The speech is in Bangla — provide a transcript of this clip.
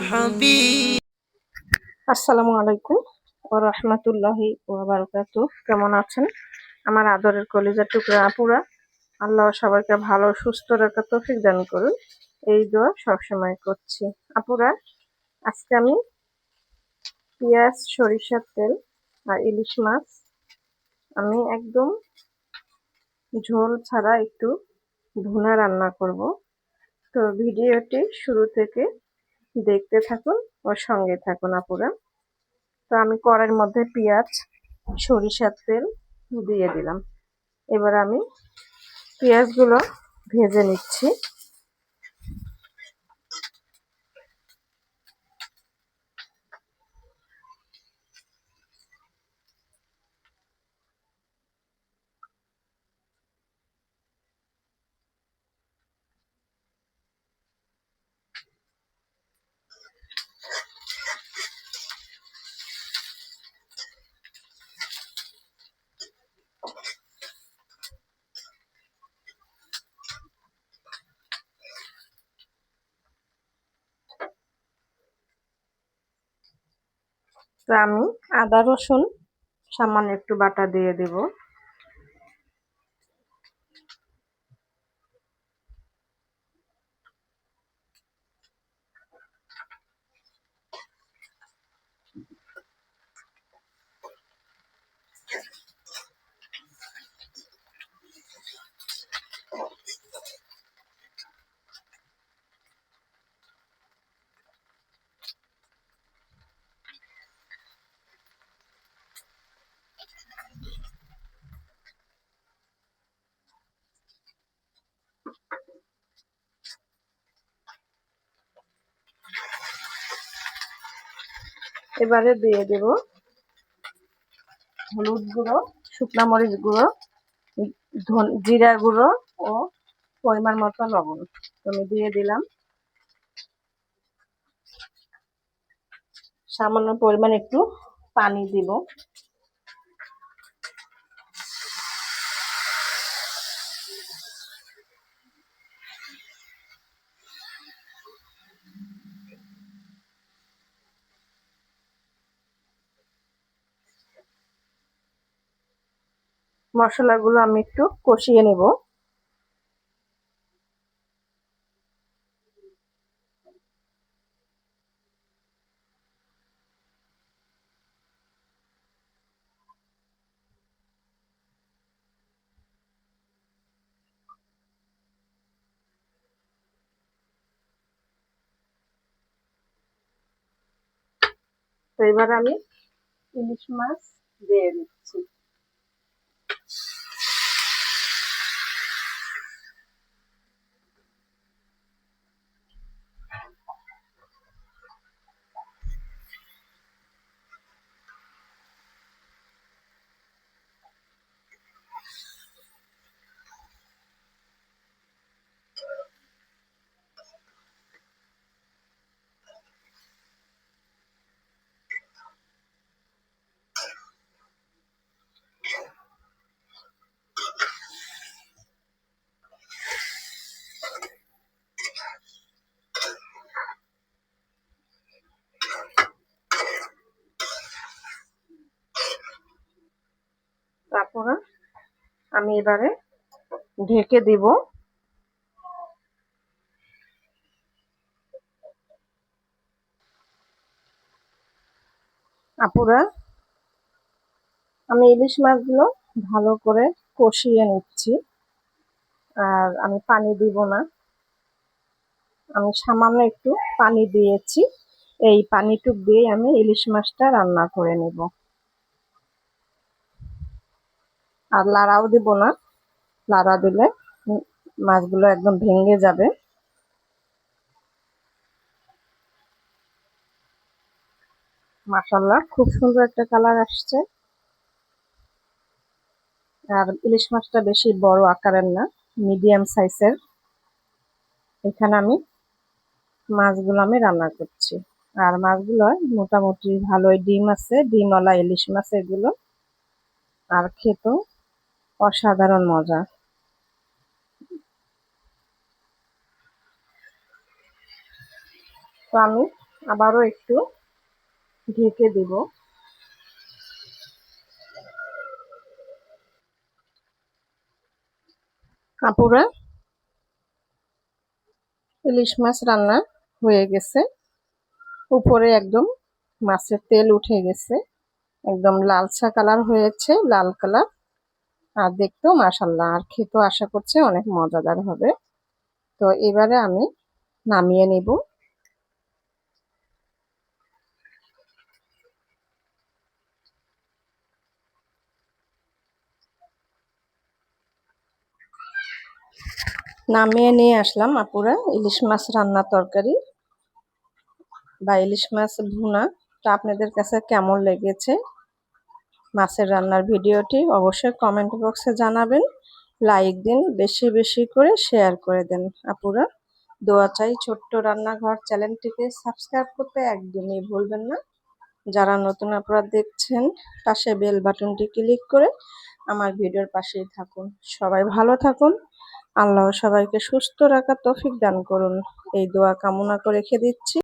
حبيب আসসালামু আলাইকুম ওয়া রাহমাতুল্লাহি ওয়া বারাকাতুহু। কেমন আছেন আমার আদরের কলিজার টুকরা আপুরা? আল্লাহ সবাইকে ভালো সুস্থ রাখার তৌফিক দান করুন, এই দোয়া সবসময় করছি। আপুরা, আজকে আমি পেঁয়াজ, সরিষার তেল আর ইলিশ মাছ আমি একদম ঝোল ছাড়া একটু ভুনা রান্না করব। তো ভিডিওটি শুরু থেকে দেখতে থাকুন ও সঙ্গে থাকুন আপুরা। তো আমি কড়াইয়ের মধ্যে পেঁয়াজ, সরিষার তেল দিয়ে দিলাম। এবার আমি পেঁয়াজগুলো ভেজে নিচ্ছি। তো আমি আদা রসুন সামান্য একটু বাটা দিয়ে দেব। এবারে দিয়ে দেব হলুদ গুঁড়ো, শুকনা মরিচ গুঁড়ো, জিরা গুঁড়ো ও পরিমাণ মতো লবণ আমি দিয়ে দিলাম। সামান্য পরিমাণ একটু পানি দিব। মশলাগুলো আমি একটু কষিয়ে নেব। তো এবার আমি ইলিশ মাছ দিয়ে দিচ্ছি। তারপরে আমি এবারে ঢেকে দিব। আপুরা, আমি ইলিশ মাছগুলো ভালো করে কষিয়ে নিচ্ছি, আর আমি পানি দিব না। আমি সামান্য একটু পানি দিয়েছি, এই পানিটুক দিয়ে আমি ইলিশ মাছটা রান্না করে নেব। আর লাড়াও দিব না, লাড়া দিলে মাছগুলো একদম ভেঙে যাবে। মাশাআল্লাহ, খুব সুন্দর একটা কালার আসছে। আর ইলিশ মাছটা বেশি বড় আকারের না, মিডিয়াম সাইজের। এখানে আমি মাছগুলো আমি রান্না করছি, আর মাছগুলো মোটামুটি ভালোই ডিম আছে, ডিমওয়ালা ইলিশ মাছ এগুলো, আর খেতেও অসাধারণ মজা। তো আমি আবারও একটু ঢেকে দিব। আপুরা, ইলিশ মাছ রান্না হয়ে গেছে। উপরে একদম মাছের তেল উঠে গেছে, একদম লালচা কালার হয়েছে, লাল কালার। আর দেখতেও মাশাআল্লাহ, আর খেতেও আশা করছি অনেক মজাদার হবে। তো এবারে আমি নামিয়ে নিব। নামিয়ে নিয়ে আসলাম আপুরা ইলিশ মাছ রান্না তরকারি বা ইলিশ মাছ ভুনা। তো আপনাদের কাছে কেমন লেগেছে মাছের রান্নার ভিডিওটি অবশ্যই কমেন্ট বক্সে জানাবেন। লাইক দিন, বেশি বেশি করে শেয়ার করে দেন আপুরা। দোয়া চাই। ছোট্ট রান্নাঘর চ্যানেলটিকে সাবস্ক্রাইব করতে একদমই ভুলবেন না। যারা নতুন আপুরা দেখছেন, পাশে বেল বাটনটি ক্লিক করে আমার ভিডিওর পাশেই থাকুন। সবাই ভালো থাকুন। আল্লাহ সবাইকে সুস্থ রাখার তৌফিক দান করুন, এই দোয়া কামনা করে রেখে দিচ্ছি।